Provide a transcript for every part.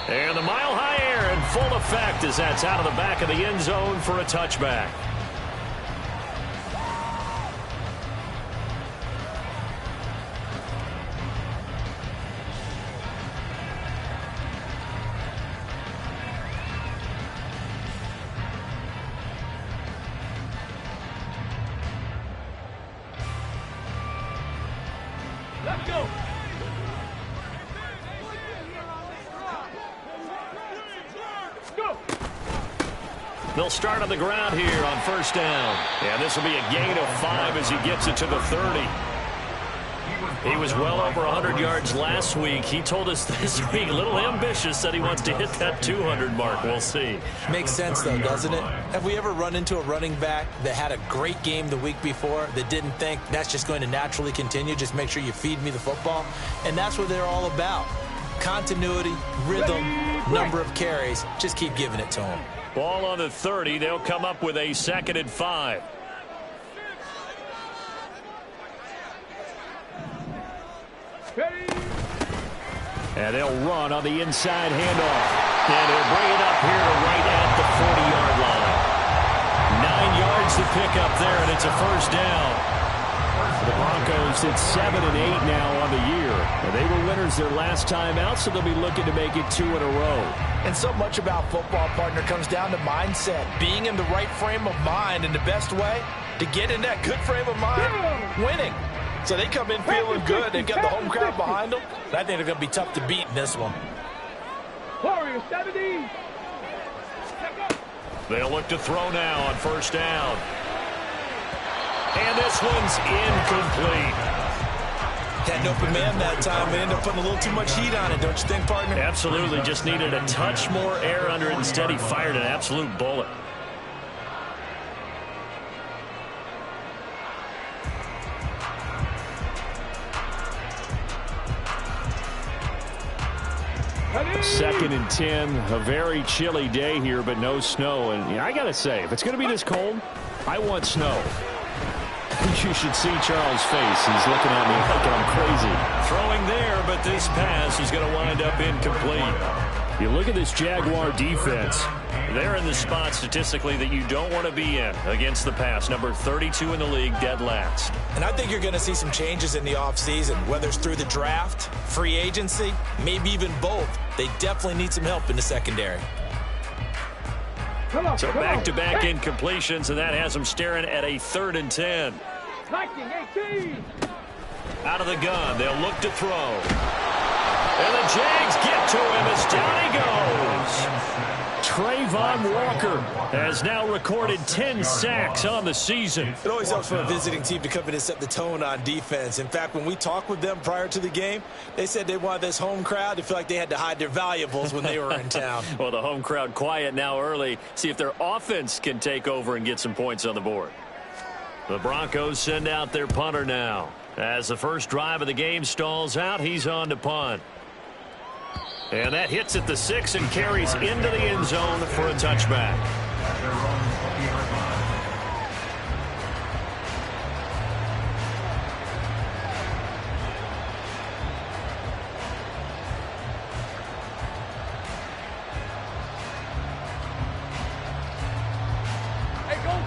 And the mile-high air in full effect as that's out of the back of the end zone for a touchback. Let's go. They'll start on the ground here on first down. And this will be a gain of 5 as he gets it to the 30. He was well over 100 yards last week. He told us this week, a little ambitious, that he wants to hit that 200 mark. We'll see. Makes sense, though, doesn't it? Have we ever run into a running back that had a great game the week before that didn't think that's just going to naturally continue? Just make sure you feed me the football. And that's what they're all about. Continuity, rhythm, number of carries. Just keep giving it to them. Ball on the 30. They'll come up with a 2nd and 5. And they'll run on the inside handoff. And they'll bring it up here to right at the 40-yard line. 9 yards to pick up there, and it's a first down. The Broncos, it's 7 and 8 now on the year. And they were winners their last time out, so they'll be looking to make it 2 in a row. And so much about football, partner, comes down to mindset. Being in the right frame of mind, and the best way to get in that good frame of mind, winning. So they come in feeling good. They've got the home crowd behind them. I think they're going to be tough to beat in this one. Warriors 70. They'll look to throw now on first down. And this one's incomplete. Had an open man that time. They ended up putting a little too much heat on it, don't you think, partner? Absolutely. Just needed a touch more air under it. Instead, he fired an absolute bullet. Second and 10, a very chilly day here, but no snow. And I got to say, if it's going to be this cold, I want snow. You should see Charles' face. He's looking at me like I'm crazy. Throwing there, but this pass is going to wind up incomplete. You look at this Jaguar defense. They're in the spot statistically that you don't want to be in against the pass. Number 32 in the league, dead last. And I think you're going to see some changes in the offseason, whether it's through the draft, free agency, maybe even both. They definitely need some help in the secondary. So back-to-back incompletions, and that has them staring at a 3rd and 10. 19-18. Out of the gun, they'll look to throw. And the Jags get to him as down he goes. Trayvon Walker has now recorded 10 sacks on the season. It always helps for a visiting team to come in and set the tone on defense. In fact, when we talked with them prior to the game, they said they wanted this home crowd to feel like they had to hide their valuables when they were in town. Well, the home crowd quiet now early. See if their offense can take over and get some points on the board. The Broncos send out their punter now. As the first drive of the game stalls out, he's on to punt. And that hits at the 6 and carries into the end zone for a touchback.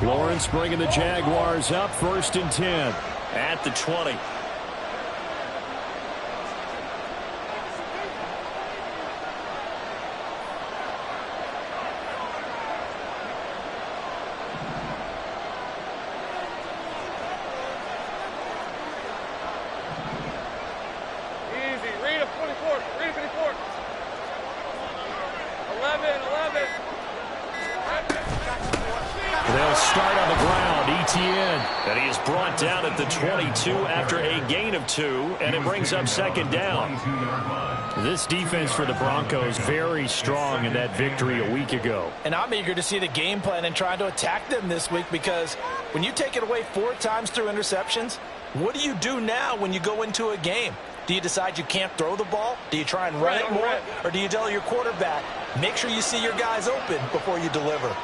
Lawrence bringing the Jaguars up, 1st and 10 at the 20. And he is brought down at the 22 after a gain of 2, and it brings up 2nd down. This defense for the Broncos very strong in that victory a week ago. And I'm eager to see the game plan and trying to attack them this week, because when you take it away 4 times through interceptions, what do you do now when you go into a game? Do you decide you can't throw the ball? Do you try and run it more? Or do you tell your quarterback, make sure you see your guys open before you deliver?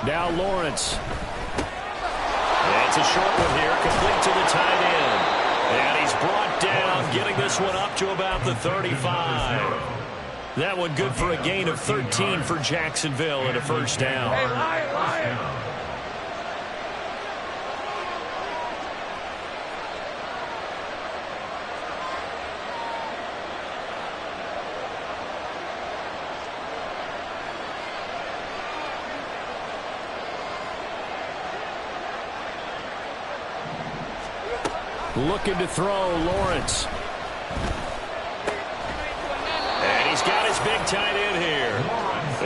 Now Lawrence. It's a short one here, complete to the tight end. And he's brought down, getting this one up to about the 35. That one good for a gain of 13 for Jacksonville and a first down. Hey, Lion! Looking to throw, Lawrence. And he's got his big tight end here.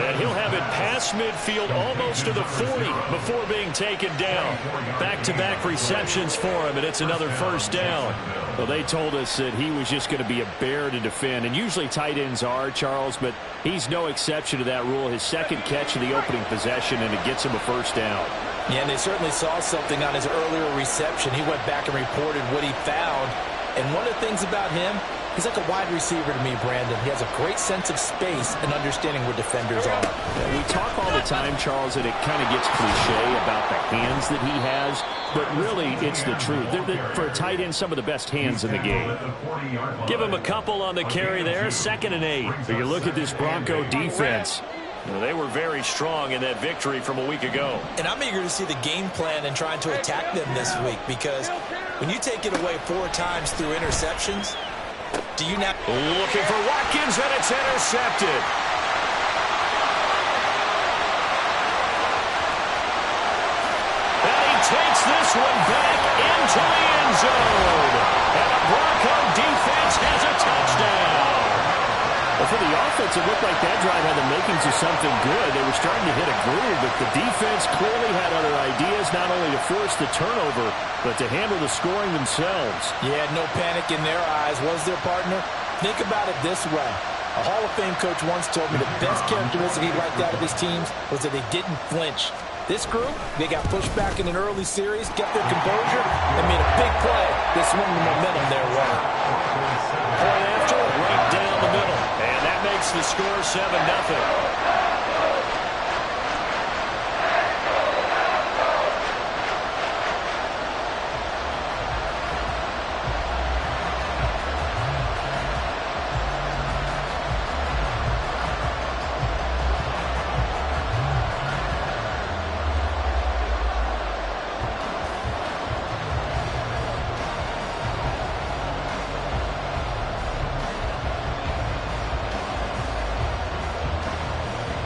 And he'll have it past midfield almost to the 40 before being taken down. Back-to-back receptions for him, and it's another first down. Well, they told us that he was just going to be a bear to defend, and usually tight ends are, Charles, but he's no exception to that rule. His second catch of the opening possession, and it gets him a first down. Yeah, and they certainly saw something on his earlier reception. He went back and reported what he found. And one of the things about him, he's like a wide receiver to me, Brandon. He has a great sense of space and understanding where defenders are. Yeah, we talk all the time, Charles, and it kind of gets cliche about the hands that he has. But really, it's the truth. For a tight end, some of the best hands in the game. Give him a couple on the carry there. 2nd and 8. So you look at this Bronco defense. Well, they were very strong in that victory from a week ago. And I'm eager to see the game plan and trying to attack them this week, because when you take it away 4 times through interceptions, do you not... Looking for Watkins, and it's intercepted. And he takes this one back into the end zone. And the Bronco defense has a touchdown. Well, for the offense, it looked like that drive had the makings of something good. They were starting to hit a groove, but the defense clearly had other ideas, not only to force the turnover, but to handle the scoring themselves. Yeah, no panic in their eyes, was there, partner? Think about it this way. A Hall of Fame coach once told me the best characteristic he liked out of his teams was that they didn't flinch. This group, they got pushed back in an early series, kept their composure, and made a big play that swung the momentum their way. Point after, right down the middle. And that makes the score 7-0.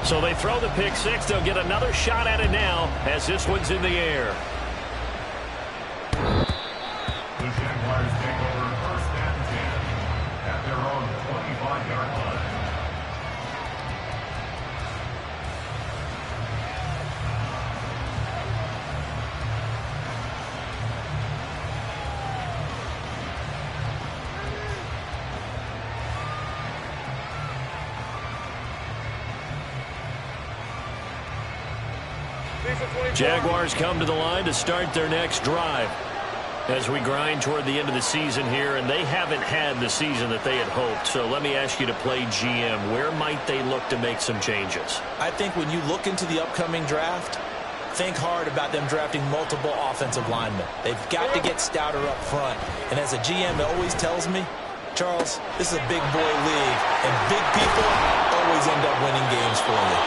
So they throw the pick six. They'll get another shot at it now as this one's in the air. The Jaguars take over 1st and 10 at their own 25-yard line. Jaguars come to the line to start their next drive as we grind toward the end of the season here, and they haven't had the season that they had hoped. So let me ask you to play GM. Where might they look to make some changes? I think when you look into the upcoming draft, think hard about them drafting multiple offensive linemen. They've got to get stouter up front. And as a GM, it always tells me, Charles, this is a big boy league, and big people always end up winning games for you.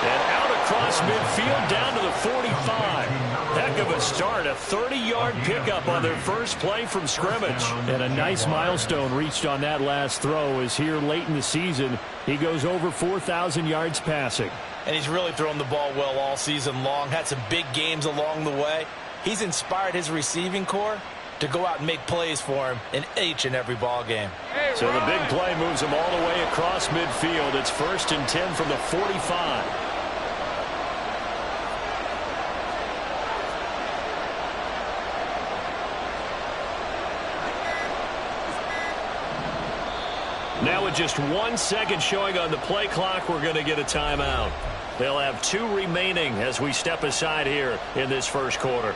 And out across midfield down to the 45. Heck of a start, a 30-yard pickup on their first play from scrimmage. And a nice milestone reached on that last throw as here late in the season, he goes over 4,000 yards passing. And he's really thrown the ball well all season long, had some big games along the way. He's inspired his receiving corps to go out and make plays for him in each and every ball game. So the big play moves him all the way across midfield. It's 1st and 10 from the 45. Now with just 1 second showing on the play clock, we're going to get a timeout. They'll have 2 remaining as we step aside here in this first quarter.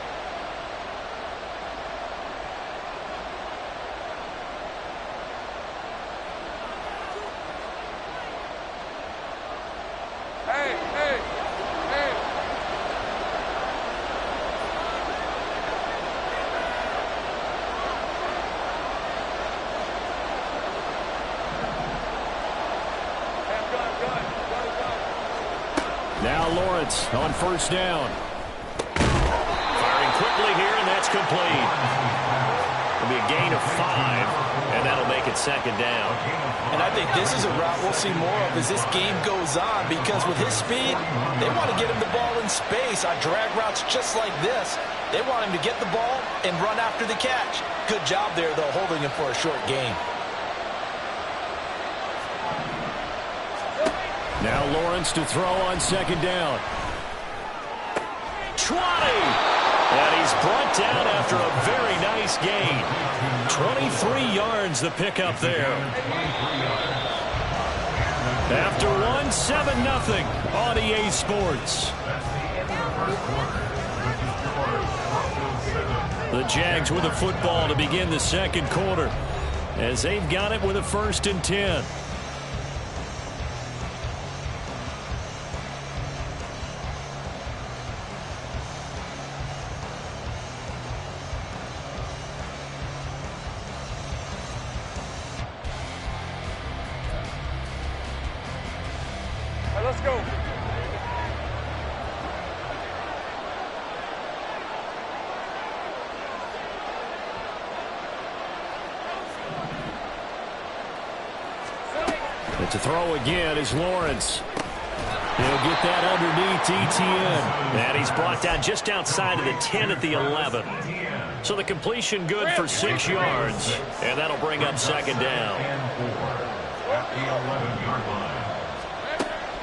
Hey, Now Lawrence on first down. Firing quickly here, and that's complete. It'll be a gain of 5, and that'll make it second down. And I think this is a route we'll see more of as this game goes on, because with his speed, they want to get him the ball in space on drag routes just like this. They want him to get the ball and run after the catch. Good job there, though, holding him for a short gain. Now Lawrence to throw on second down. 20! And he's brought down after a very nice gain. 23 yards the pickup there. After one, 7-0 on EA Sports. The Jags with the football to begin the second quarter as they've got it with a 1st and 10. Let's go. And to throw again is Lawrence. He'll get that underneath Etienne. And he's brought down just outside of the 10 at the 11. So the completion good for 6 yards. And that'll bring up second down. At the 11-yard line.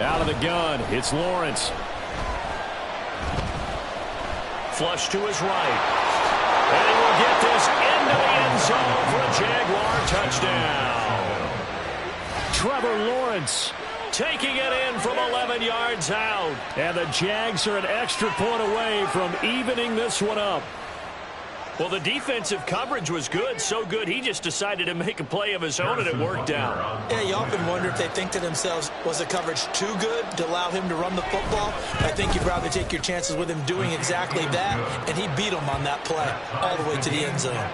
Out of the gun, it's Lawrence. Flush to his right. And he will get this into the end zone for a Jaguar touchdown. Trevor Lawrence taking it in from 11 yards out. And the Jags are an extra point away from evening this one up. Well, the defensive coverage was good, so good he just decided to make a play of his own, and it worked out. Yeah, you often wonder if they think to themselves, was the coverage too good to allow him to run the football? I think you'd rather take your chances with him doing exactly that, and he beat him on that play all the way to the end zone.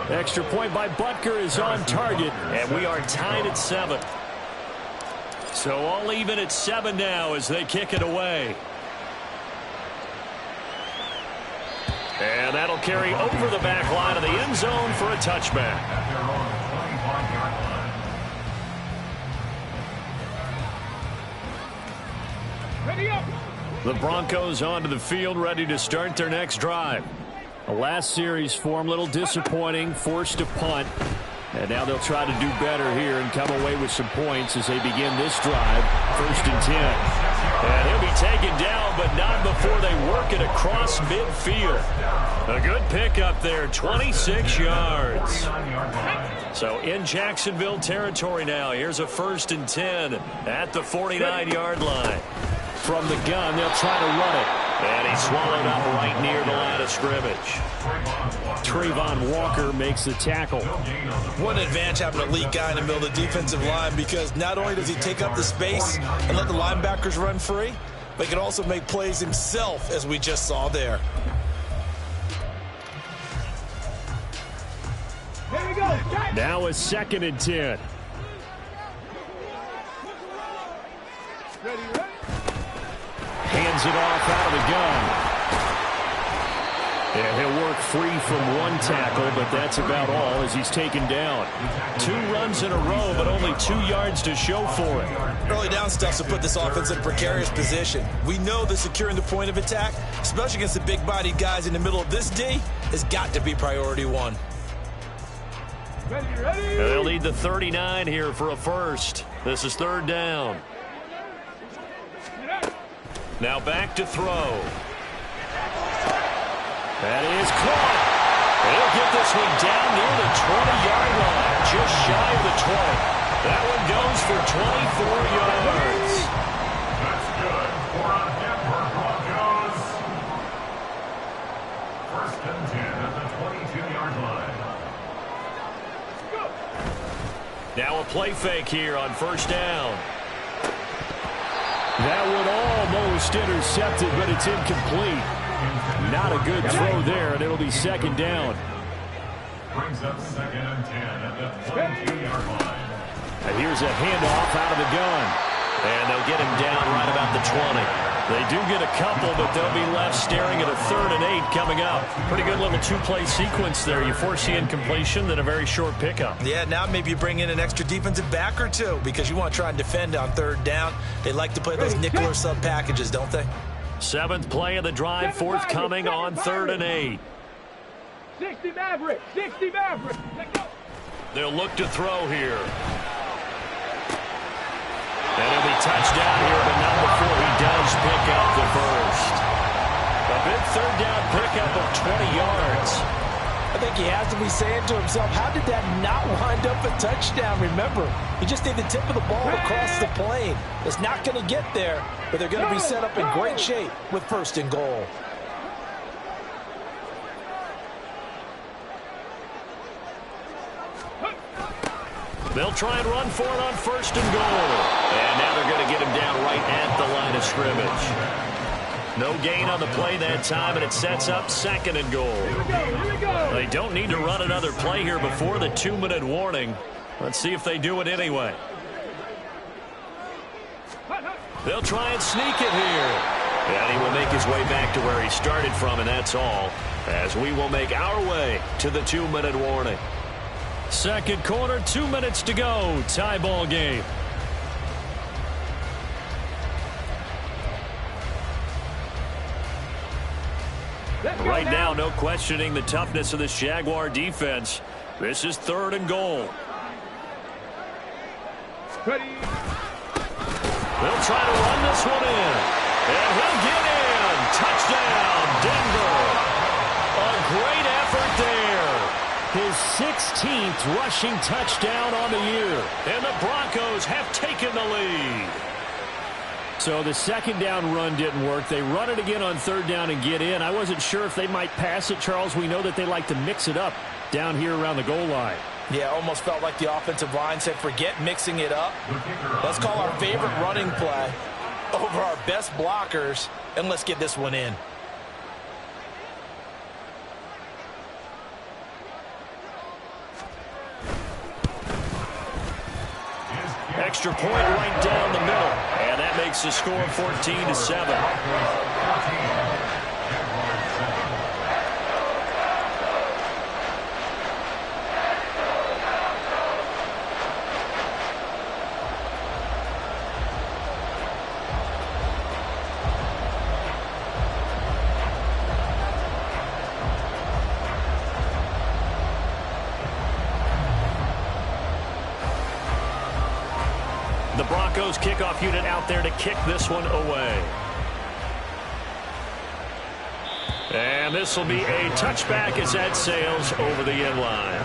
Extra point by Butker is on target, and we are tied at 7. So all even at 7 now as they kick it away. And that'll carry over the back line of the end zone for a touchback. At their own 25-yard line. Ready up. The Broncos onto the field, ready to start their next drive. The last series for them, a little disappointing, forced to punt. And now they'll try to do better here and come away with some points as they begin this drive. 1st and 10. And he'll be taken down, but not before they work it across midfield. A good pickup there, 26 yards. So in Jacksonville territory now, here's a 1st and 10 at the 49-yard line. From the gun, they'll try to run it. And he's swallowed up right near the line of scrimmage. Trayvon Walker makes the tackle. What an advantage having a elite guy in the middle of the defensive line, because not only does he take up the space and let the linebackers run free, but he can also make plays himself, as we just saw there. Here we go. Now a 2nd and 10. Ready. Hands it off out of the gun. Yeah, he'll work free from one tackle, but that's about all as he's taken down. 2 runs in a row, but only 2 yards to show for it. Early down stuff to put this offense in a precarious position. We know that securing the point of attack, especially against the big-bodied guys in the middle of this D, has got to be priority 1. Ready. They'll need the 39 here for a first. This is 3rd down. Now back to throw. That is caught. He'll get this one down near the 20-yard line, just shy of the 20. That one goes for 24 yards. That's good for a Denver Broncos. 1st and 10 at the 22-yard line. Now a play fake here on 1st down. That one almost intercepted, but it's incomplete. Not a good throw there, and it'll be 2nd down. Brings up 2nd and 10 at the 22-yard line. And here's a handoff out of the gun. And they'll get him down right about the 20. They do get a couple, but they'll be left staring at a 3rd and 8 coming up. Pretty good little 2-play sequence there. You force the incompletion, then a very short pickup. Yeah, now maybe you bring in an extra defensive back or two because you want to try and defend on 3rd down. They like to play those nickel or sub packages, don't they? 7th play of the drive, forthcoming on 3rd and 8. 60 Maverick. 60 Maverick. Let's go. They'll look to throw here. And he'll be touchdown here, but not before he does pick up the first. A big 3rd down pickup of 20 yards. I think he has to be saying to himself, how did that not wind up a touchdown? Remember, you just need the tip of the ball across the plane. It's not going to get there, but they're going to be set up in great shape with 1st and goal. They'll try and run for it on 1st and goal. And now they're going to get him down right at the line of scrimmage. No gain on the play that time, and it sets up 2nd and goal. Here we go. They don't need to run another play here before the 2-minute warning. Let's see if they do it anyway. They'll try and sneak it here. And he will make his way back to where he started from, and that's all, as we will make our way to the 2-minute warning. 2nd quarter, 2 minutes to go. Tie ball game. Right now, no questioning the toughness of this Jaguar defense. This is 3rd and goal. Ready. They'll try to run this one in. And he'll get in. Touchdown, Denver. A great effort there. His 16th rushing touchdown on the year. And the Broncos have taken the lead. So the 2nd down run didn't work. They run it again on 3rd down and get in. I wasn't sure if they might pass it, Charles. We know that they like to mix it up down here around the goal line. Yeah, almost felt like the offensive line said, forget mixing it up. Let's call our favorite running play over our best blockers, and let's get this one in. Extra point right down the middle. And that makes the score 14-7. The Broncos kickoff unit out there to kick this one away. And this will be a touchback as that sails over the end line.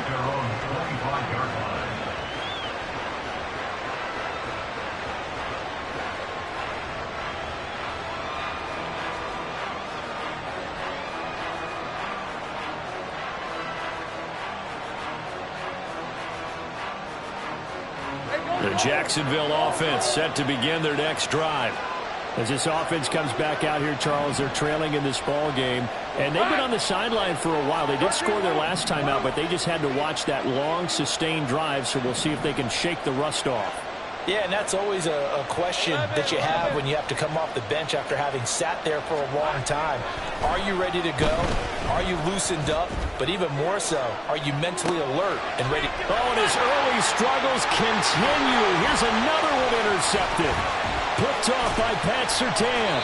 The Jacksonville offense set to begin their next drive. As this offense comes back out here, Charles, they're trailing in this ball game. And they've been on the sideline for a while. They did score their last time out, but they just had to watch that long, sustained drive, so we'll see if they can shake the rust off. Yeah, and that's always a question that you have when you have to come off the bench after having sat there for a long time. Are you ready to go? Are you loosened up? But even more so, are you mentally alert and ready? Oh, and his early struggles continue. Here's another one intercepted. Picked off by Pat Surtain.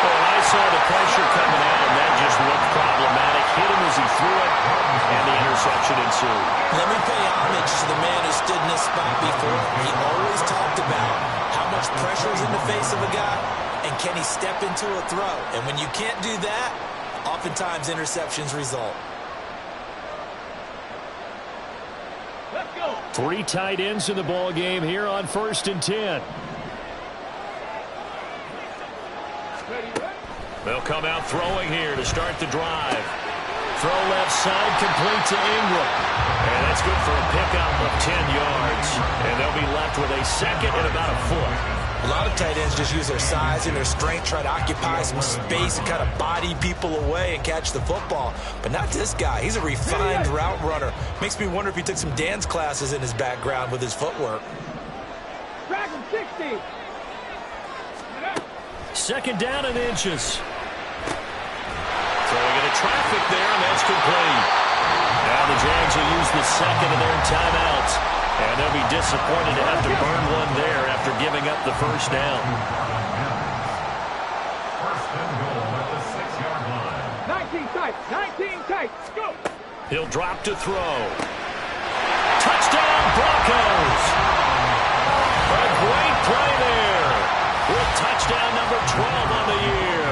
Oh, I saw the pressure coming out, and that just looked problematic. Hit him as he threw it, and the interception ensued. Let me pay homage to the man who stood in this spot before. He always talked about how much pressure is in the face of a guy, and can he step into a throw? And when you can't do that, oftentimes interceptions result. Let's go. 3 tight ends in the ball game here on 1st and 10. They'll come out throwing here to start the drive. Throw left side, complete to Ingram. And that's good for a pickup of 10 yards. And they'll be left with a second and about a foot. A lot of tight ends just use their size and their strength, try to occupy some space and kind of body people away and catch the football. But not this guy. He's a refined route runner. Makes me wonder if he took some dance classes in his background with his footwork. Dragon 60. Second down and inches. Throwing into traffic there, and that's complete. Now the Jags will use the second of their timeouts. And they'll be disappointed to have to burn one there after giving up the first down. First and goal at the 6-yard line. 19 tight, go! He'll drop to throw. Touchdown, Broncos! A great play there with touchdown number 12 on the year.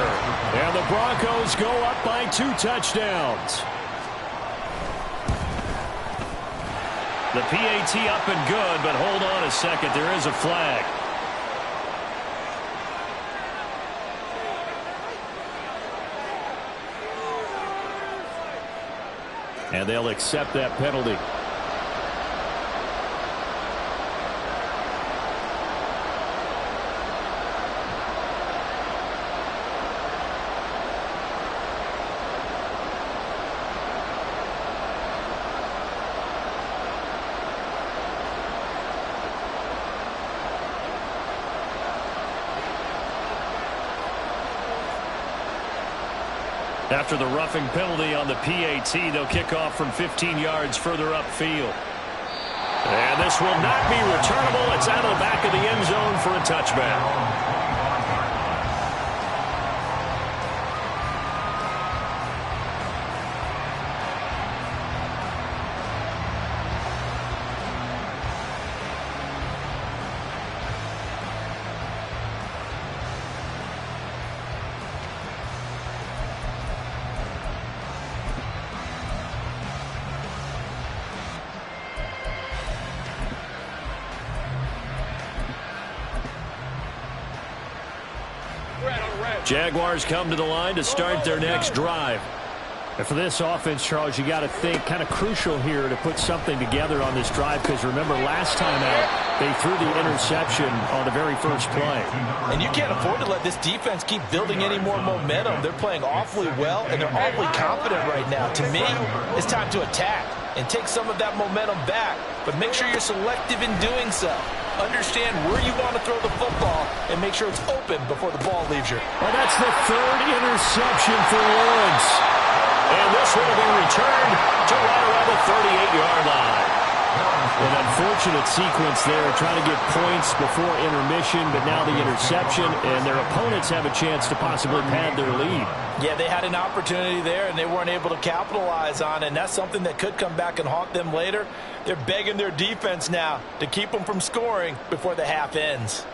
And the Broncos go up by 2 touchdowns. The PAT up and good, but hold on a second. There is a flag. And they'll accept that penalty. After the roughing penalty on the PAT, they'll kick off from 15 yards further upfield. And this will not be returnable. It's out of the back of the end zone for a touchback. Jaguars come to the line to start their next drive. And for this offense, Charles, you got to think kind of crucial here to put something together on this drive, because remember last time out they threw the interception on the very first play. And you can't afford to let this defense keep building any more momentum. They're playing awfully well, and they're awfully confident right now. To me, it's time to attack and take some of that momentum back, but make sure you're selective in doing so. Understand where you want to throw the football and make sure it's open before the ball leaves you. Well, that's the third interception for Lawrence. And this will be returned to right around the 38-yard line. An unfortunate sequence there, trying to get points before intermission, but now the interception, and their opponents have a chance to possibly pad their lead. Yeah, they had an opportunity there, and they weren't able to capitalize on it, and that's something that could come back and haunt them later. They're begging their defense now to keep them from scoring before the half ends.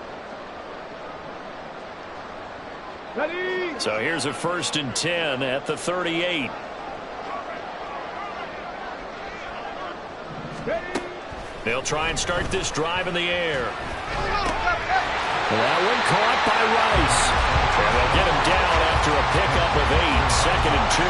Ready? So here's a 1st and 10 at the 38. Ready? They'll try and start this drive in the air. That one caught by Rice. And they'll get him down after a pickup of 8, 2nd and 2.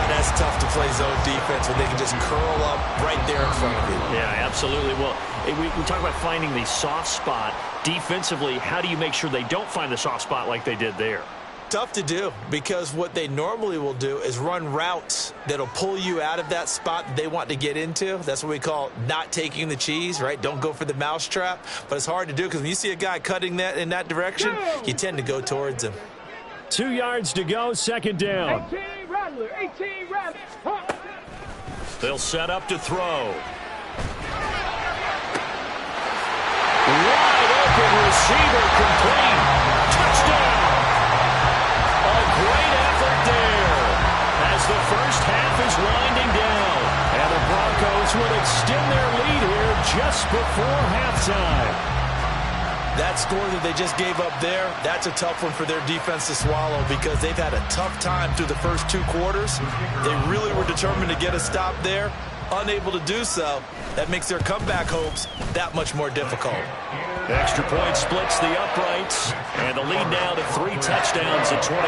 That's tough to play zone defense when they can just curl up right there in front of you. Yeah, absolutely. Well, we talk about finding the soft spot. Defensively, how do you make sure they don't find the soft spot like they did there? Tough to do, because what they normally will do is run routes that'll pull you out of that spot that they want to get into. That's what we call not taking the cheese, right? Don't go for the mousetrap. But it's hard to do, because when you see a guy cutting that in that direction, you tend to go towards him. 2 yards to go, 2nd down. 18 Rattler, 18 Rattler. Huh. They'll set up to throw. Wide open receiver, complete. Touchdown. A great effort there as the first half is winding down. And the Broncos would extend their lead here just before halftime. That score that they just gave up there, that's a tough one for their defense to swallow, because they've had a tough time through the first 2 quarters. They really were determined to get a stop there. Unable to do so. That makes their comeback hopes that much more difficult. Extra point splits the uprights, and the lead now to 3 touchdowns at 21.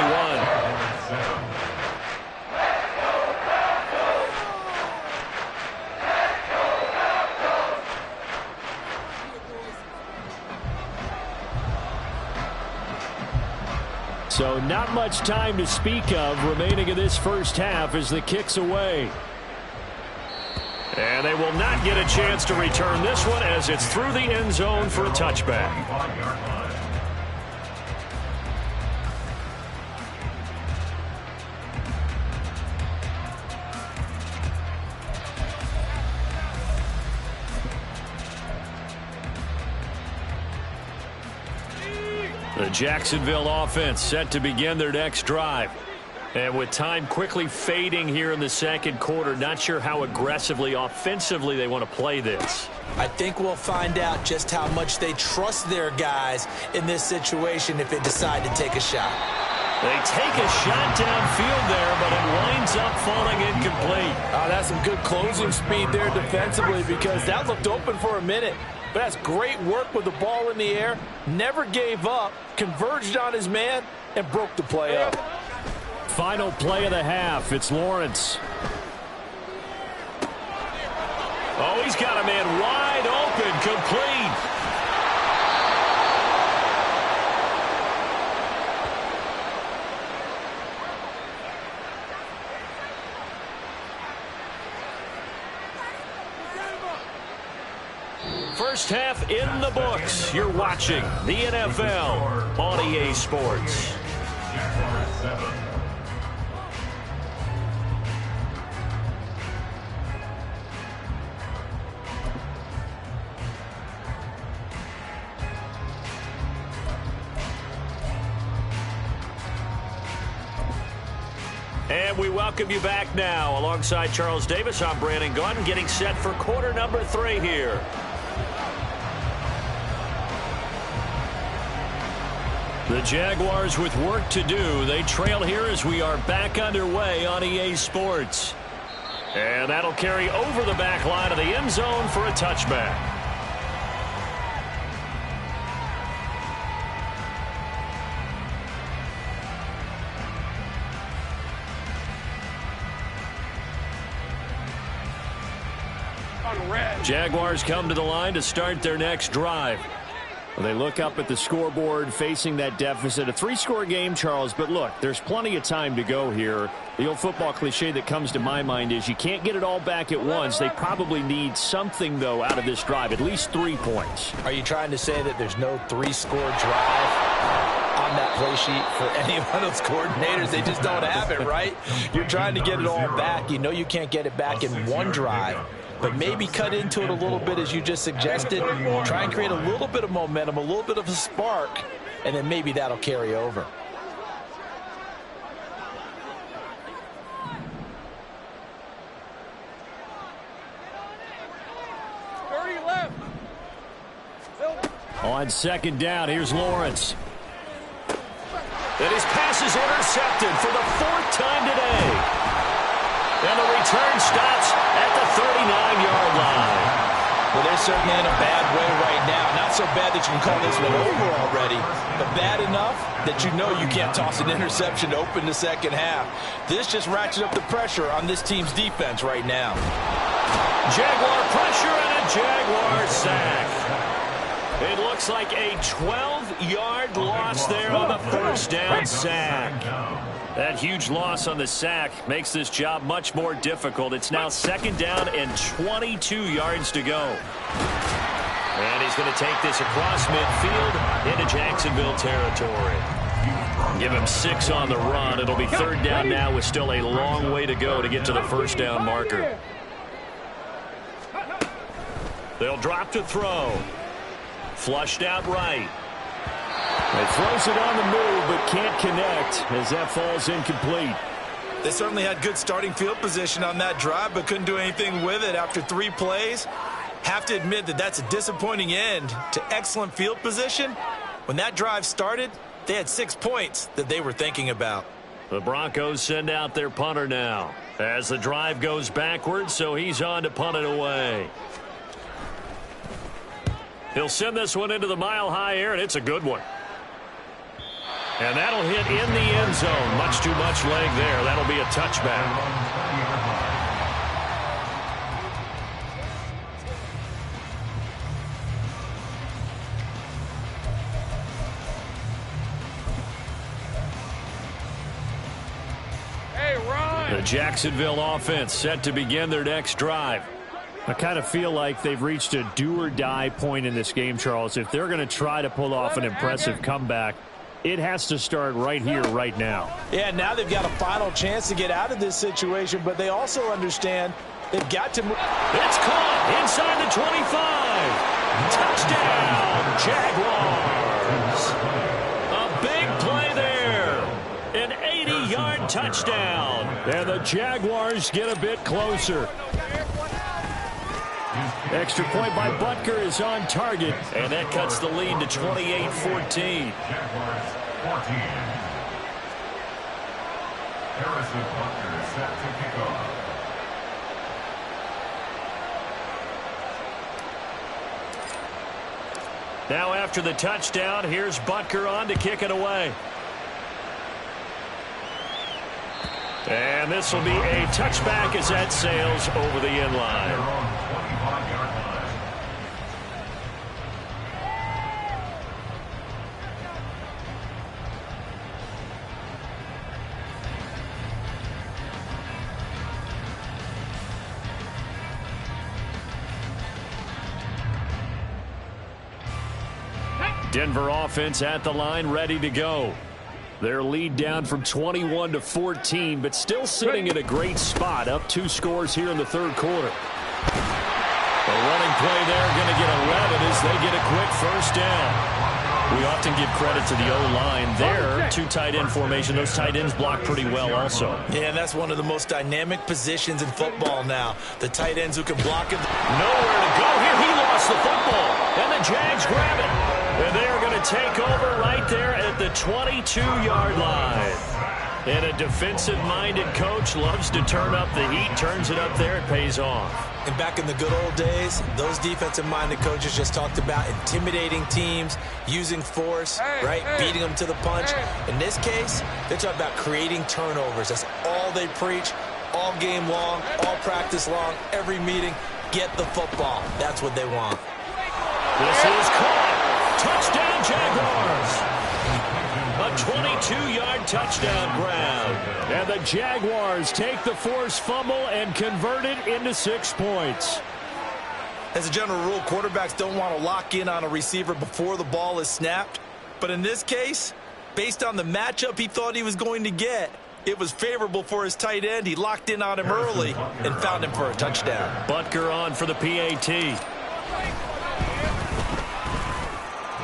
So not much time to speak of remaining in this first half as the kick's away. And they will not get a chance to return this one as it's through the end zone for a touchback. The Jacksonville offense set to begin their next drive. And with time quickly fading here in the second quarter, not sure how aggressively, offensively they want to play this. I think we'll find out just how much they trust their guys in this situation if they decide to take a shot. They take a shot downfield there, but it winds up falling incomplete. That's some good closing speed there defensively, because that looked open for a minute. But that's great work with the ball in the air. Never gave up, converged on his man, and broke the play up. Final play of the half. It's Lawrence. Oh, he's got a man wide open, complete. First half in the books. You're watching the NFL on EA Sports. And we welcome you back now. Alongside Charles Davis, I'm Brandon Gaudin, getting set for quarter number 3 here. The Jaguars with work to do. They trail here as we are back underway on EA Sports. And that'll carry over the back line of the end zone for a touchback. Jaguars come to the line to start their next drive. They look up at the scoreboard facing that deficit. A 3-score game, Charles, but look, there's plenty of time to go here. The old football cliche that comes to my mind is you can't get it all back at once. They probably need something, though, out of this drive, at least 3 points. Are you trying to say that there's no 3-score drive on that play sheet for any one of those coordinators? They just don't have it, right? You're trying to get it all back. You know you can't get it back in one drive. But maybe cut into it a little bit, as you just suggested. Try and create a little bit of momentum, a little bit of a spark, and then maybe that'll carry over. On second down, here's Lawrence. And his pass is intercepted for the 4th time today. And the return stops at the 39-yard line. Well, they're certainly in a bad way right now. Not so bad that you can call this one over already, but bad enough that you know you can't toss an interception to open the second half. This just ratchets up the pressure on this team's defense right now. Jaguar pressure and a Jaguar sack. It looks like a 12-yard loss there on the first down sack. That huge loss on the sack makes this job much more difficult. It's now second down and 22 yards to go. And he's going to take this across midfield into Jacksonville territory. Give him 6 on the run. It'll be third down now with still a long way to go to get to the first down marker. They'll drop to throw. Flushed out right. It throws it on the move, but can't connect as that falls incomplete. They certainly had good starting field position on that drive, but couldn't do anything with it after 3 plays. Have to admit that that's a disappointing end to excellent field position. When that drive started, they had 6 points that they were thinking about. The Broncos send out their punter now as the drive goes backwards, so he's on to punt it away. He'll send this one into the mile-high air, and it's a good one. And that'll hit in the end zone. Much too much leg there. That'll be a touchback. Hey, Ron! The Jacksonville offense set to begin their next drive. I kind of feel like they've reached a do-or-die point in this game, Charles. If they're going to try to pull off an impressive comeback, it has to start right here, right now. Yeah, now they've got a final chance to get out of this situation, but they also understand they've got to move. It's caught inside the 25. Touchdown, Jaguars. touchdown. And the Jaguars get a bit closer. Extra point by Butker is on target, and that cuts the lead to 28-14. Jaguars 14. Harrison Butker is set to kick off. Now after the touchdown, here's Butker on to kick it away. And this will be a touchback as that sails over the end line. Denver offense at the line, ready to go. Their lead down from 21 to 14, but still sitting in a great spot, up 2 scores here in the third quarter. The running play there going to get 11 as they get a quick first down. We often give credit to the O-line there. 2 tight end formation. Those tight ends block pretty well also. Yeah, and that's one of the most dynamic positions in football now. The tight ends who can block it. Nowhere to go here. He lost the football. And the Jags grab it. And they are going to take over right there at the 22-yard line. And a defensive-minded coach loves to turn up the heat, turns it up there, it pays off. And back in the good old days, those defensive-minded coaches just talked about intimidating teams, using force, beating them to the punch. In this case, they're talking about creating turnovers. That's all they preach, all game long, all practice long, every meeting. Get the football. That's what they want. This is caught. Touchdown, Jaguars. A 22-yard touchdown grab. And the Jaguars take the forced fumble and convert it into 6 points. As a general rule, quarterbacks don't want to lock in on a receiver before the ball is snapped. But in this case, based on the matchup he thought he was going to get, it was favorable for his tight end. He locked in on him early and found him for a touchdown. Butker on for the PAT.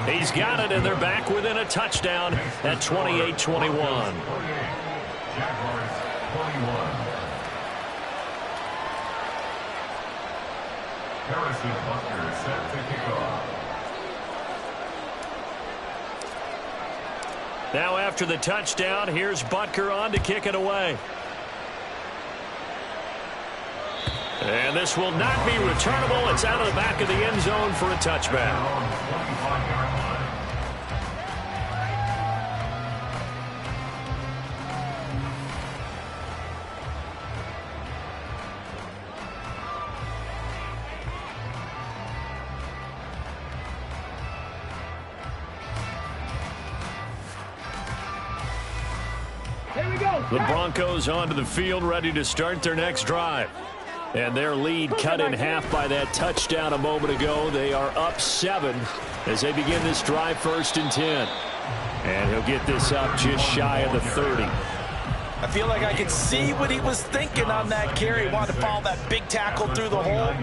He's got it, and they're back within a touchdown at 28-21. Jaguars 21. Harrison Butker is set to kick off. Now after the touchdown, here's Butker on to kick it away. And this will not be returnable. It's out of the back of the end zone for a touchback. The Broncos onto the field, ready to start their next drive. And their lead cut in half by that touchdown a moment ago. They are up 7 as they begin this drive, 1st and 10. And he'll get this up just shy of the 30. I feel like I could see what he was thinking on that carry. He wanted to follow that big tackle through the hole.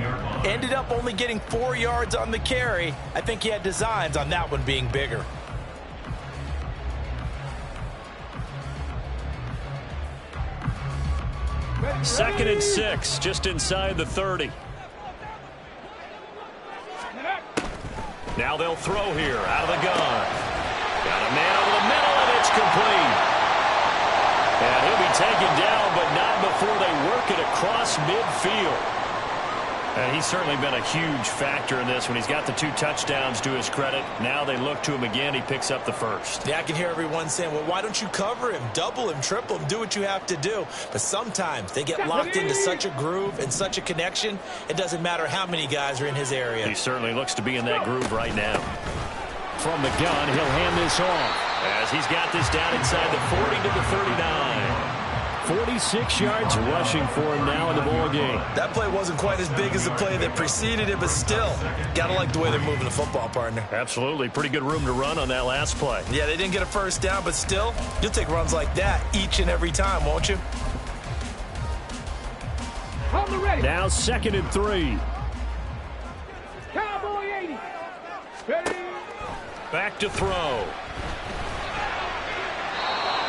Ended up only getting 4 yards on the carry. I think he had designs on that one being bigger. Second and 6, just inside the 30. Now they'll throw here out of the gun. Got a man over the middle, and it's complete. And he'll be taken down, but not before they work it across midfield. And he's certainly been a huge factor in this when he's got the 2 touchdowns to his credit. Now they look to him again. He picks up the first. Yeah, I can hear everyone saying, well, why don't you cover him, double him, triple him, do what you have to do. But sometimes they get locked into such a groove and such a connection, it doesn't matter how many guys are in his area. He certainly looks to be in that groove right now. From the gun, he'll hand this off as he's got this down inside the 40 to the 39. 46 yards rushing for him now in the ball game. That play wasn't quite as big as the play that preceded it, but still, got to like the way they're moving the football, partner. Absolutely. Pretty good room to run on that last play. Yeah, they didn't get a first down, but still, you'll take runs like that each and every time, won't you? Now 2nd and 3. Cowboy 80. Ready. Back to throw.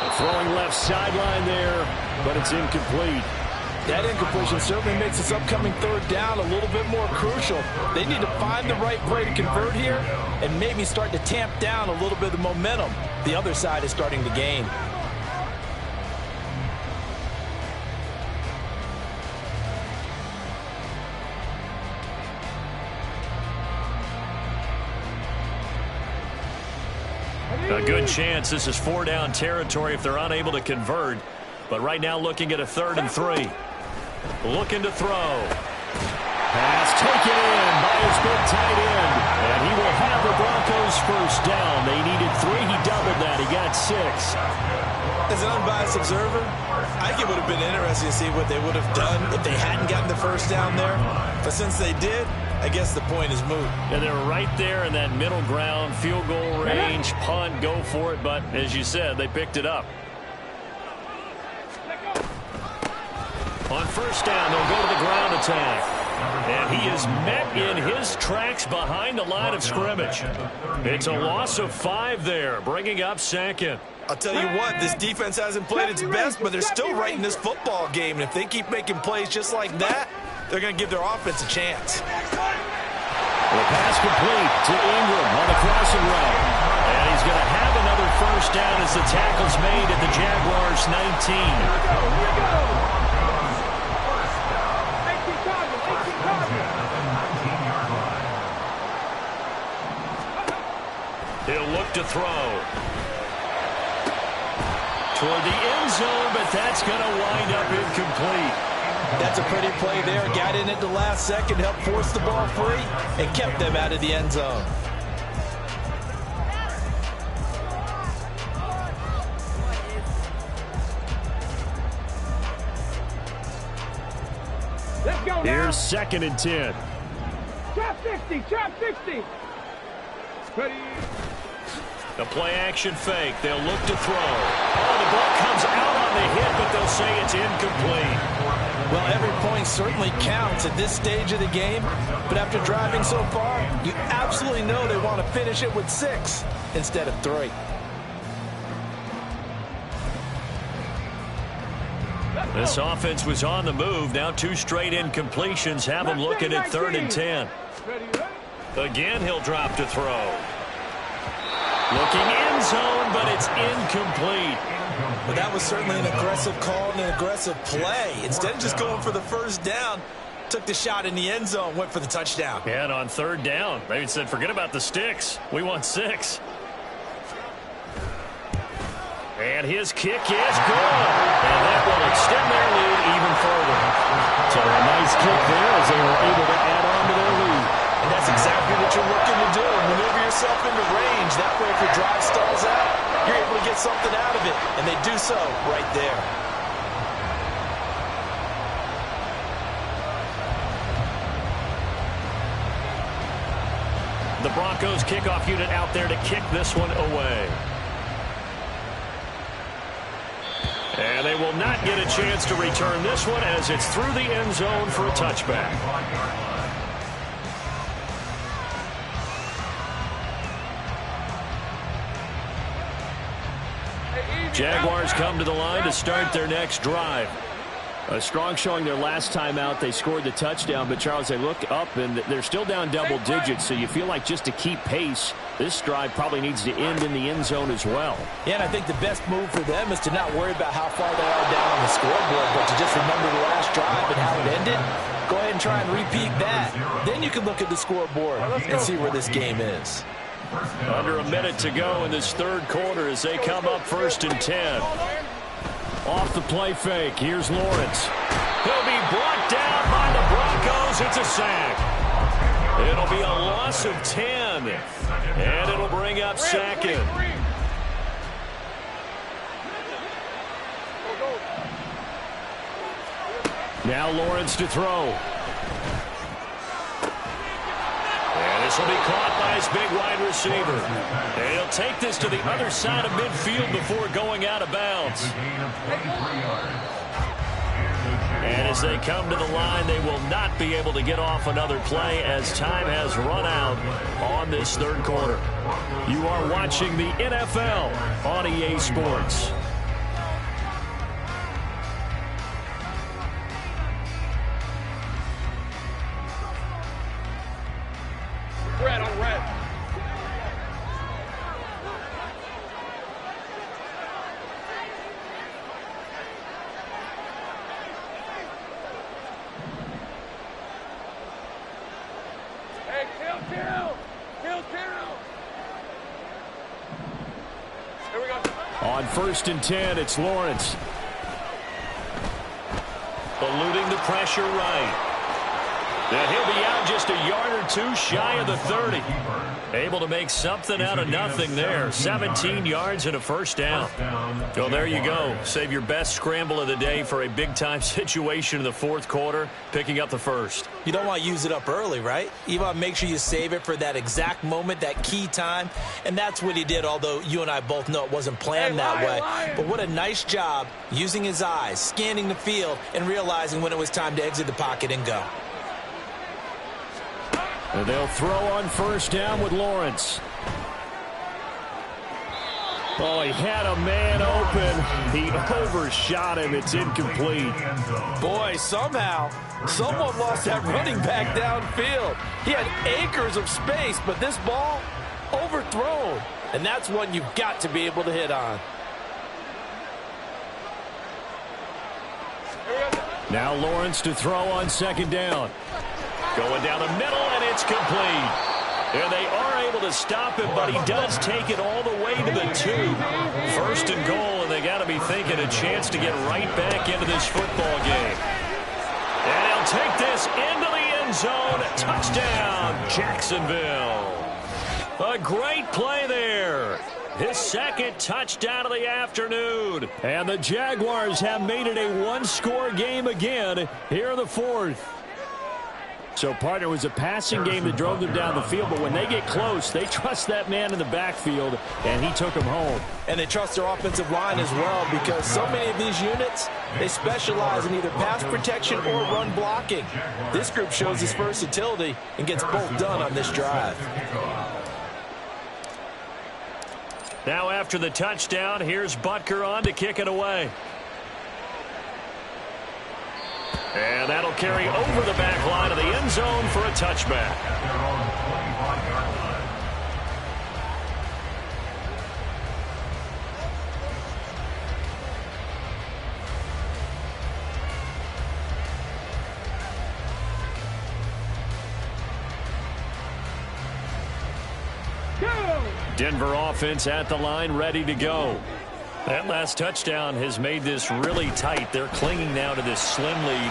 The Throwing left sideline there, but it's incomplete. That incompletion certainly makes this upcoming third down a little bit more crucial. They need to find the right play to convert here and maybe start to tamp down a little bit of momentum the other side is starting to gain. A good chance this is 4-down territory if they're unable to convert. But right now looking at a 3rd and 3. Looking to throw. Pass taken in by his big tight end. And he will have the Broncos first down. They needed 3. He doubled that. He got 6. As an unbiased observer, I think it would have been interesting to see what they would have done if they hadn't gotten the first down there. But since they did, I guess the point is moot. And they're right there in that middle ground, field goal range, punt, go for it. But as you said, they picked it up. On first down, they'll go to the ground attack. And he is met in his tracks behind the line of scrimmage. It's a loss of 5 there, bringing up 2nd. I'll tell you what, this defense hasn't played its best, but they're still right in this football game. And if they keep making plays just like that, they're going to give their offense a chance. The pass complete to Ingram on the crossing route. And he's going to have another first down as the tackle's made at the Jaguars' 19. He'll look to throw. Toward the end zone, but that's going to wind up incomplete. That's a pretty play there. Got in at the last second, helped force the ball free, and kept them out of the end zone. Let's go now. Here's 2nd and 10. Trap 60, trap 60. Ready. The play-action fake. They'll look to throw. Oh, the ball comes out on the hit, but they'll say it's incomplete. Well, every point certainly counts at this stage of the game, but after driving so far, you absolutely know they want to finish it with 6 instead of 3. This offense was on the move. Now 2 straight incompletions have them looking at 3rd and 10. Again, he'll drop to throw. Looking end zone, but it's incomplete. But that was certainly an aggressive call and an aggressive play. Instead of just going for the first down, took the shot in the end zone, went for the touchdown. And on 3rd down, maybe said, forget about the sticks. We want 6. And his kick is good. And that will extend their lead even further. So a nice kick there as they were able to add on to their lead. And that's exactly what you're looking to do. Maneuver yourself into range. That way, if your drive stalls out, you're able to get something out of it. And they do so right there. The Broncos kickoff unit out there to kick this one away. And they will not get a chance to return this one as it's through the end zone for a touchback. Jaguars come to the line to start their next drive. A strong showing their last time out. They scored the touchdown, but Charles, they look up and they're still down double digits, so you feel like just to keep pace, this drive probably needs to end in the end zone as well. Yeah, and I think the best move for them is to not worry about how far they are down on the scoreboard, but to just remember the last drive and how it ended. Go ahead and try and repeat that. Then you can look at the scoreboard and see where this game is. Under a minute to go in this 3rd quarter as they come up 1st and 10. Off the play fake, here's Lawrence. He'll be brought down by the Broncos. It's a sack. It'll be a loss of 10. And it'll bring up 2nd. Now Lawrence to throw. And this will be caught by his big wide receiver. And he'll take this to the other side of midfield before going out of bounds. And as they come to the line, they will not be able to get off another play as time has run out on this 3rd quarter. You are watching the NFL on EA Sports. On 1st and 10, it's Lawrence. Eluding the pressure right. And he'll be out just a yard or two shy of the 30. Able to make something out of nothing there. 17 yards and a first down. Well, there you go. Save your best scramble of the day for a big-time situation in the fourth quarter, picking up the first. You don't want to use it up early, right? You want to make sure you save it for that exact moment, that key time. And that's what he did, although you and I both know it wasn't planned that way. But what a nice job using his eyes, scanning the field, and realizing when it was time to exit the pocket and go. And they'll throw on 1st down with Lawrence. Oh, he had a man open. He overshot him. It's incomplete. Boy, somehow, someone lost that running back downfield. He had acres of space, but this ball, overthrown. And that's one you've got to be able to hit on. Now Lawrence to throw on 2nd down. Going down the middle, and it's complete. And they are able to stop him, but he does take it all the way to the 2. 1st and goal, and they got to be thinking a chance to get right back into this football game. And he'll take this into the end zone. Touchdown, Jacksonville. A great play there. His 2nd touchdown of the afternoon. And the Jaguars have made it a one-score game again here in the 4th. So, partner, was a passing game that drove them down the field, but when they get close, they trust that man in the backfield, and he took him home. And they trust their offensive line as well, because so many of these units, they specialize in either pass protection or run blocking. This group shows its versatility and gets both done on this drive. Now after the touchdown, here's Butker on to kick it away. And that'll carry over the back line of the end zone for a touchback. Denver offense at the line, ready to go. That last touchdown has made this really tight. They're clinging now to this slim lead.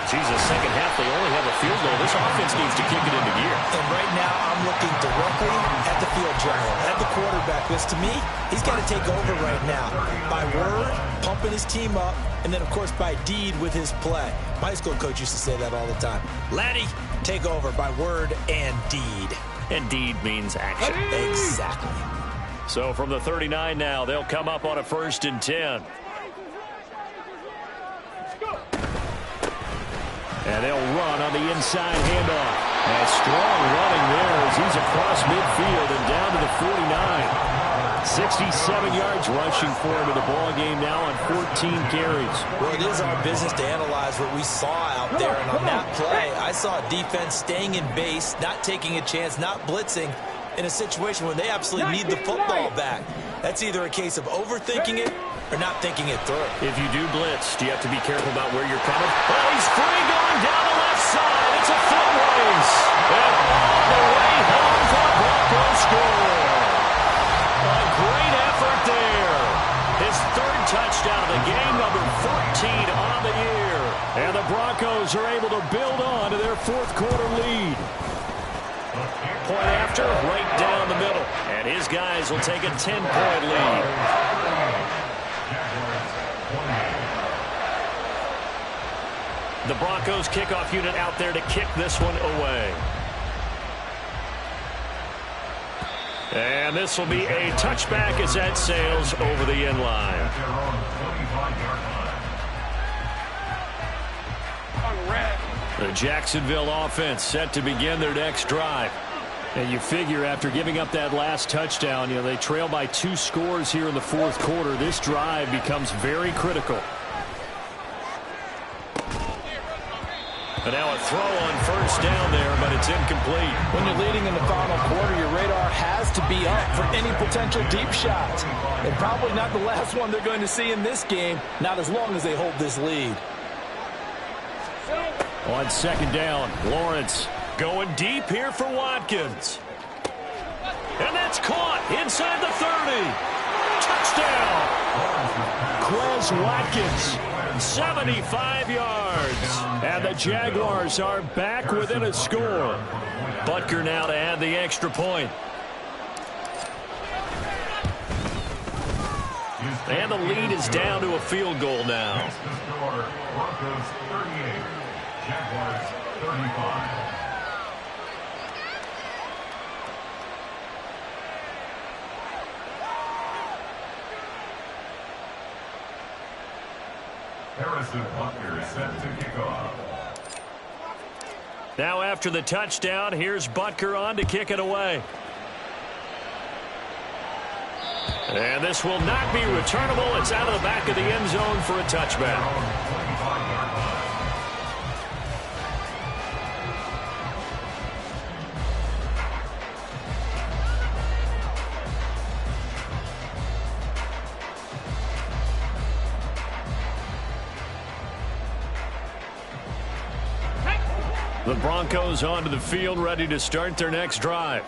Jesus, second half, they only have a field goal. This offense needs to kick it into gear. And right now, I'm looking directly at the field general, at the quarterback. Because to me, he's got to take over right now. By word, pumping his team up, and then, of course, by deed with his play. My high school coach used to say that all the time. Laddie, take over by word and deed. And deed means action. Exactly. So from the 39 now, they'll come up on a 1st and 10. And they'll run on the inside handoff. And strong running there as he's across midfield and down to the 49. 67 yards rushing for him in the ball game now on 14 carries. Well, it is our business to analyze what we saw out there. And on that play, I saw a defense staying in base, not taking a chance, not blitzing, in a situation where they absolutely need the football back. That's either a case of overthinking it or not thinking it through. If you do blitz, do you have to be careful about where you're coming? Oh, he's free going down the left side. It's a foot race. And all the way home for the Broncos score. A great effort there. His 3rd touchdown of the game, number 14 on the year. And the Broncos are able to build on to their 4th quarter lead. Point after, right down the middle. And his guys will take a 10-point lead. The Broncos kickoff unit out there to kick this one away. And this will be a touchback as that sails over the end line. The Jacksonville offense set to begin their next drive. And you figure after giving up that last touchdown, they trail by 2 scores here in the 4th quarter. This drive becomes very critical. And now a throw on 1st down there, but it's incomplete. When you're leading in the final quarter, your radar has to be up for any potential deep shots. And probably not the last one they're going to see in this game, not as long as they hold this lead. On 2nd down, Lawrence going deep here for Watkins. And that's caught inside the 30. Touchdown. Quez Watkins. 75 yards. And the Jaguars are back within a score. Butker now to add the extra point. And the lead is down to a field goal now. Next to score, Broncos 38, Jaguars 35. Harrison Butker is set to kick off. Now after the touchdown, here's Butker on to kick it away. And this will not be returnable. It's out of the back of the end zone for a touchback. The Broncos onto the field, ready to start their next drive.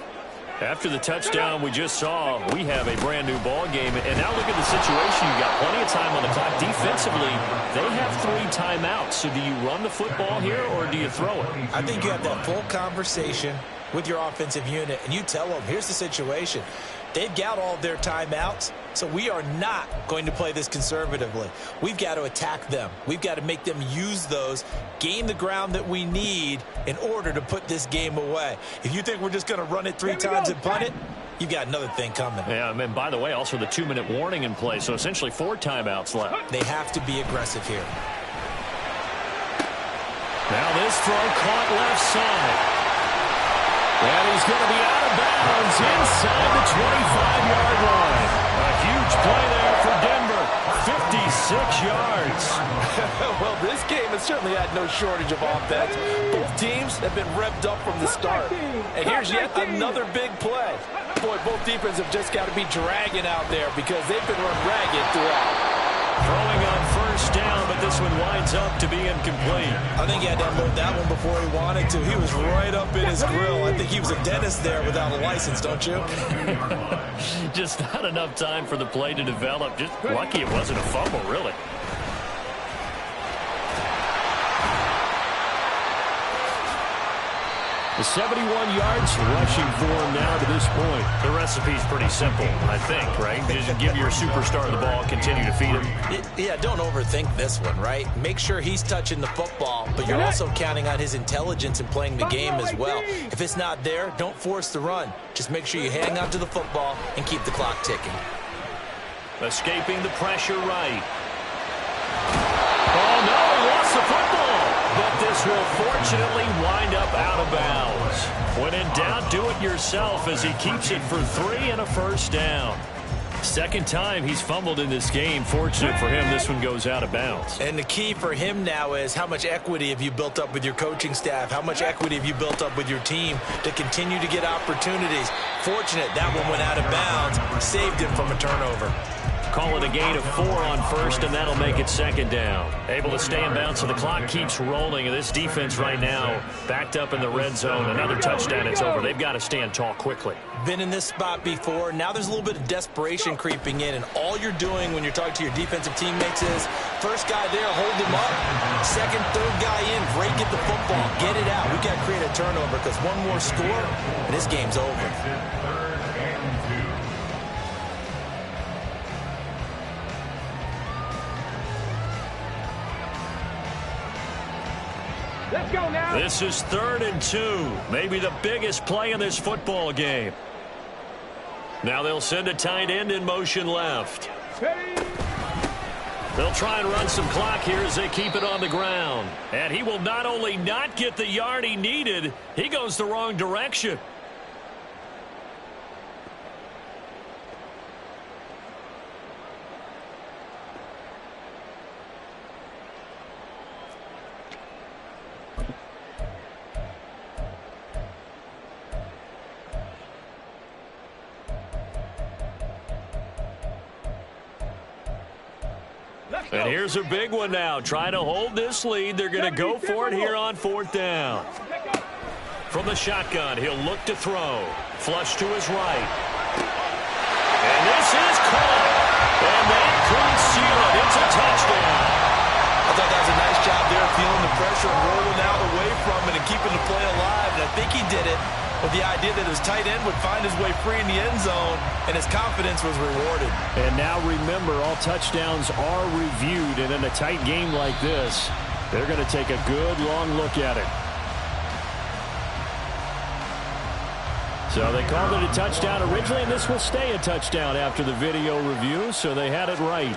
After the touchdown we just saw, we have a brand new ball game. And now look at the situation. You've got plenty of time on the clock. Defensively, they have 3 timeouts. So do you run the football here or do you throw it? I think you have that full conversation with your offensive unit, and you tell them, here's the situation. They've got all their timeouts, so we are not going to play this conservatively. We've got to attack them. We've got to make them use those, gain the ground that we need in order to put this game away. If you think we're just going to run it 3 times and punt it, you've got another thing coming. Yeah, and by the way, also the 2-minute warning in play, so essentially 4 timeouts left. They have to be aggressive here. Now this throw caught left side. And he's going to be out of bounds inside the 25-yard line. A huge play there for Denver. 56 yards. Well, this game has certainly had no shortage of offense. Both teams have been revved up from the start. And here's yet another big play. Boy, both defenses have just got to be dragging out there because they've been run ragged throughout. Throwing on first down, but this one winds up to be incomplete. I think he had to unload that one before he wanted to. He was right up in his grill. I think he was a dentist there without a license, don't you? Just not enough time for the play to develop. Just lucky it wasn't a fumble, really. The 71 yards rushing for him now to this point. The recipe's pretty simple, I think, right? Just give your superstar the ball, continue to feed him. Yeah, don't overthink this one, right? Make sure he's touching the football, but you're also counting on his intelligence in playing the game as well. If it's not there, don't force the run. Just make sure you hang on to the football and keep the clock ticking. Escaping the pressure right. Oh, no, he lost the football. But this will fortunately wind up out of bounds. When in doubt, do it yourself as he keeps it for 3 and a first down. Second time he's fumbled in this game. Fortunate for him, this one goes out of bounds. And the key for him now is how much equity have you built up with your coaching staff? How much equity have you built up with your team to continue to get opportunities? Fortunate that one went out of bounds, saved him from a turnover. Call it a gain of 4 on first, and that'll make it second down. Able to stay in bounds, so the clock keeps rolling. And this defense right now backed up in the red zone. Another touchdown, it's over. They've got to stand tall quickly. Been in this spot before. Now there's a little bit of desperation creeping in, and all you're doing when you're talking to your defensive teammates is first guy there, hold him up. Second, third guy in, break it the football. Get it out. We've got to create a turnover because one more score, and this game's over. Let's go now. This is 3rd and 2. Maybe the biggest play in this football game. Now they'll send a tight end in motion left. They'll try and run some clock here as they keep it on the ground. And he will not only not get the yard he needed, he goes the wrong direction. And here's a big one now. Trying to hold this lead. They're going to go for it here on 4th down. From the shotgun, he'll look to throw. Flush to his right. And this is caught. And they couldn't seal it. It's a play alive, and I think he did it with the idea that his tight end would find his way free in the end zone, and his confidence was rewarded. And now remember, all touchdowns are reviewed, and in a tight game like this, they're going to take a good long look at it. So they called it a touchdown originally, and this will stay a touchdown after the video review, so they had it right.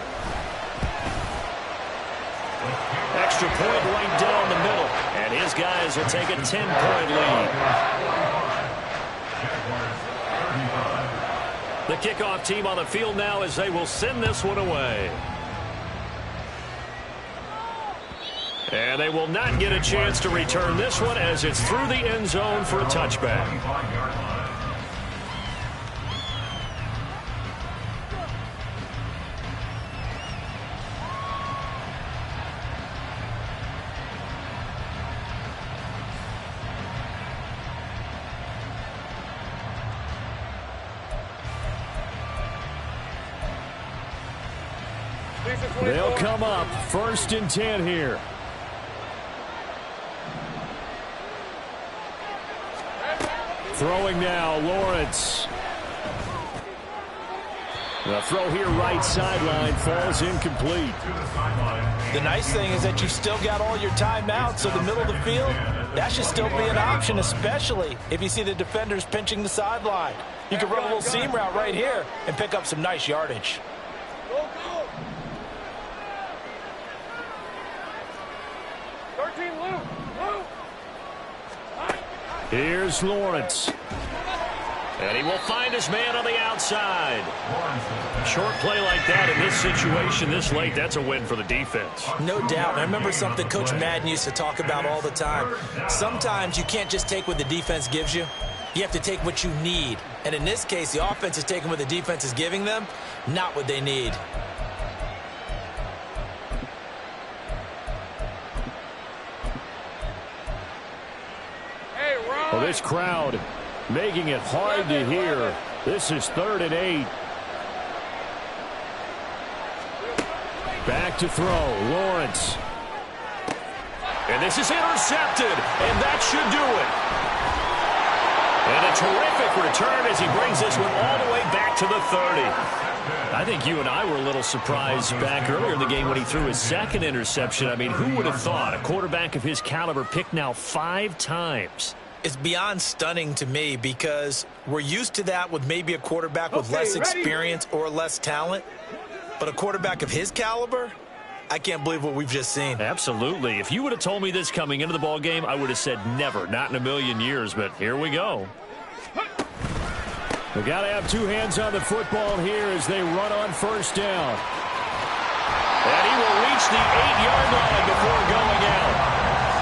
Extra point right down the middle, and his guys will take a 10-point lead. The kickoff team on the field now as they will send this one away. And they will not get a chance to return this one as it's through the end zone for a touchback. They'll come up 1st and 10 here. Throwing now, Lawrence. The throw here, right sideline, falls incomplete. The nice thing is that you've still got all your timeouts, so the middle of the field, that should still be an option, especially if you see the defenders pinching the sideline. You can run a little seam route right here and pick up some nice yardage. Here's Lawrence. And he will find his man on the outside. Short play like that in this situation this late, that's a win for the defense. No doubt. I remember something Coach Madden used to talk about all the time. Sometimes you can't just take what the defense gives you. You have to take what you need. And in this case, the offense is taking what the defense is giving them, not what they need. Well, this crowd making it hard to hear. This is 3rd and 8. Back to throw, Lawrence. And this is intercepted, and that should do it. And a terrific return as he brings this one all the way back to the 30. I think you and I were a little surprised back earlier in the game when he threw his 2nd interception. I mean, who would have thought a quarterback of his caliber picked now 5 times? It's beyond stunning to me because we're used to that with maybe a quarterback with less experience or less talent. But a quarterback of his caliber, I can't believe what we've just seen. Absolutely. If you would have told me this coming into the ball game, I would have said never, not in a million years. But here we go. We got to have 2 hands on the football here as they run on 1st down. And he will reach the 8-yard line before going out.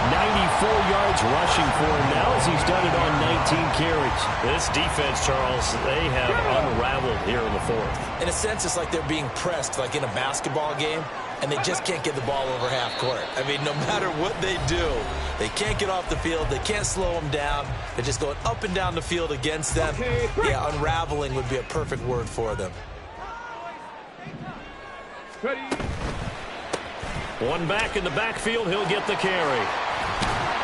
94 yards rushing for him now as he's done it on 19 carries. This defense, Charles, they have unraveled here in the 4th. In a sense, it's like they're being pressed like in a basketball game, and they just can't get the ball over half court. I mean, no matter what they do, they can't get off the field. They can't slow them down. They're just going up and down the field against them. Yeah, unraveling would be a perfect word for them. One back in the backfield, he'll get the carry.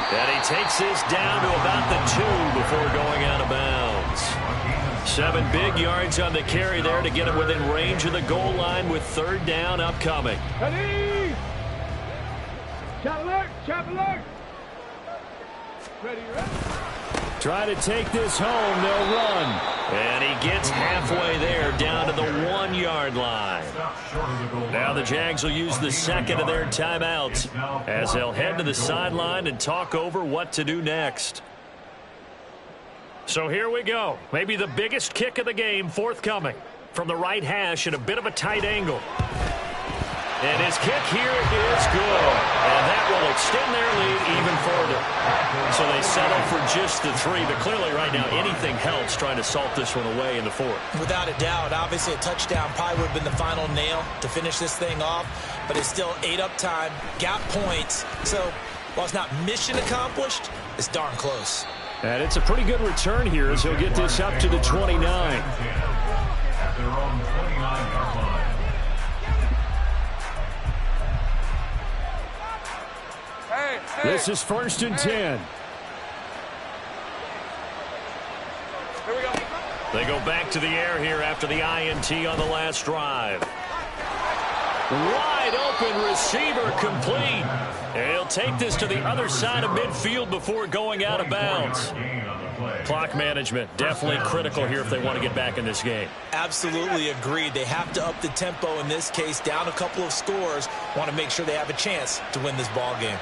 And he takes this down to about the 2 before going out of bounds. 7 big yards on the carry there to get him within range of the goal line with 3rd down upcoming. Ready? Chop alert. Ready. Try to take this home. They'll run. And he gets halfway there down to the 1-yard line. Now the Jags will use the 2nd of their timeouts as they'll head to the sideline and talk over what to do next. So here we go. Maybe the biggest kick of the game forthcoming from the right hash at a bit of a tight angle. And his kick here is good. And that will extend their lead even further. So they settle for just the 3. But clearly right now anything helps trying to salt this one away in the 4th. Without a doubt, obviously a touchdown probably would have been the final nail to finish this thing off. But it's still 8 up time, got points. So while it's not mission accomplished, it's darn close. And it's a pretty good return here as he'll get this up to the 29. At their own 29-yard line. Hey. This is 1st and 10. They go back to the air here after the INT on the last drive. Wide open receiver complete. And he'll take this to the other side of midfield before going out of bounds. Clock management, definitely critical here if they want to get back in this game. Absolutely agreed. They have to up the tempo in this case, down a couple of scores. Want to make sure they have a chance to win this ball game.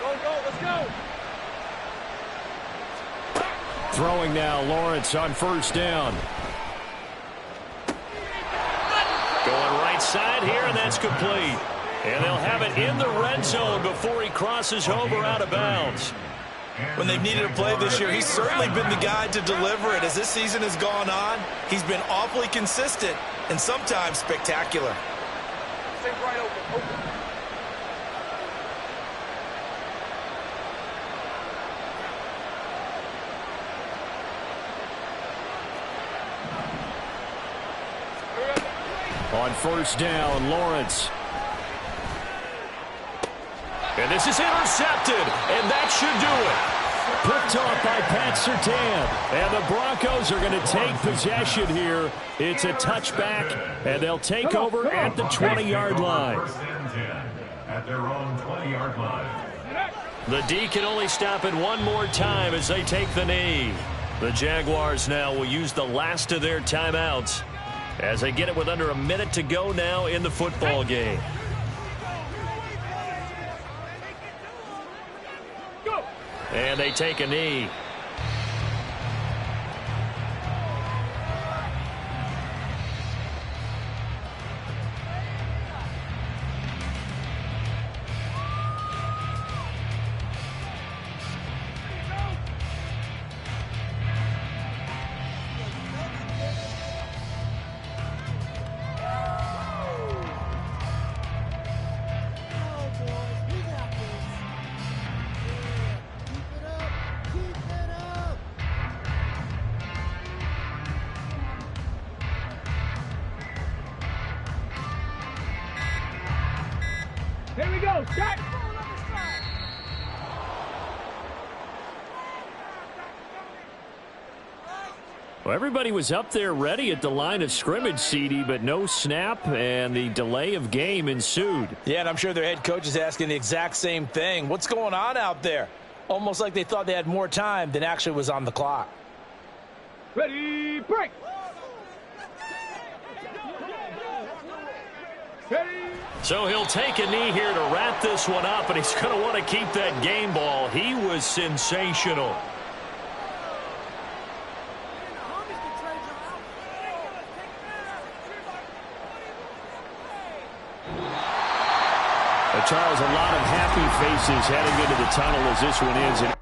Let's go. Throwing now, Lawrence on first down. Going right side here, and that's complete. And they'll have it in the red zone before he crosses over out of bounds. When they've needed a play this year, he's certainly been the guy to deliver it. As this season has gone on, he's been awfully consistent and sometimes spectacular. Stay right open. On first down, Lawrence. And this is intercepted, and that should do it. Picked off by Pat Surtain. And the Broncos are going to take possession here. It's a touchback, and they'll take over at the 20-yard line. First and 10 at their own 20-yard line. The D can only stop it one more time as they take the knee. The Jaguars now will use the last of their timeouts as they get it with under a minute to go now in the football game. And they take a knee. Here we go. Shot. Well, everybody was up there ready at the line of scrimmage, CD, but no snap, and the delay of game ensued. Yeah, and I'm sure their head coach is asking the exact same thing. What's going on out there? Almost like they thought they had more time than actually was on the clock. Ready, break. Ready. So he'll take a knee here to wrap this one up, and he's going to want to keep that game ball. He was sensational. Charles, a lot of happy faces heading into the tunnel as this one ends. An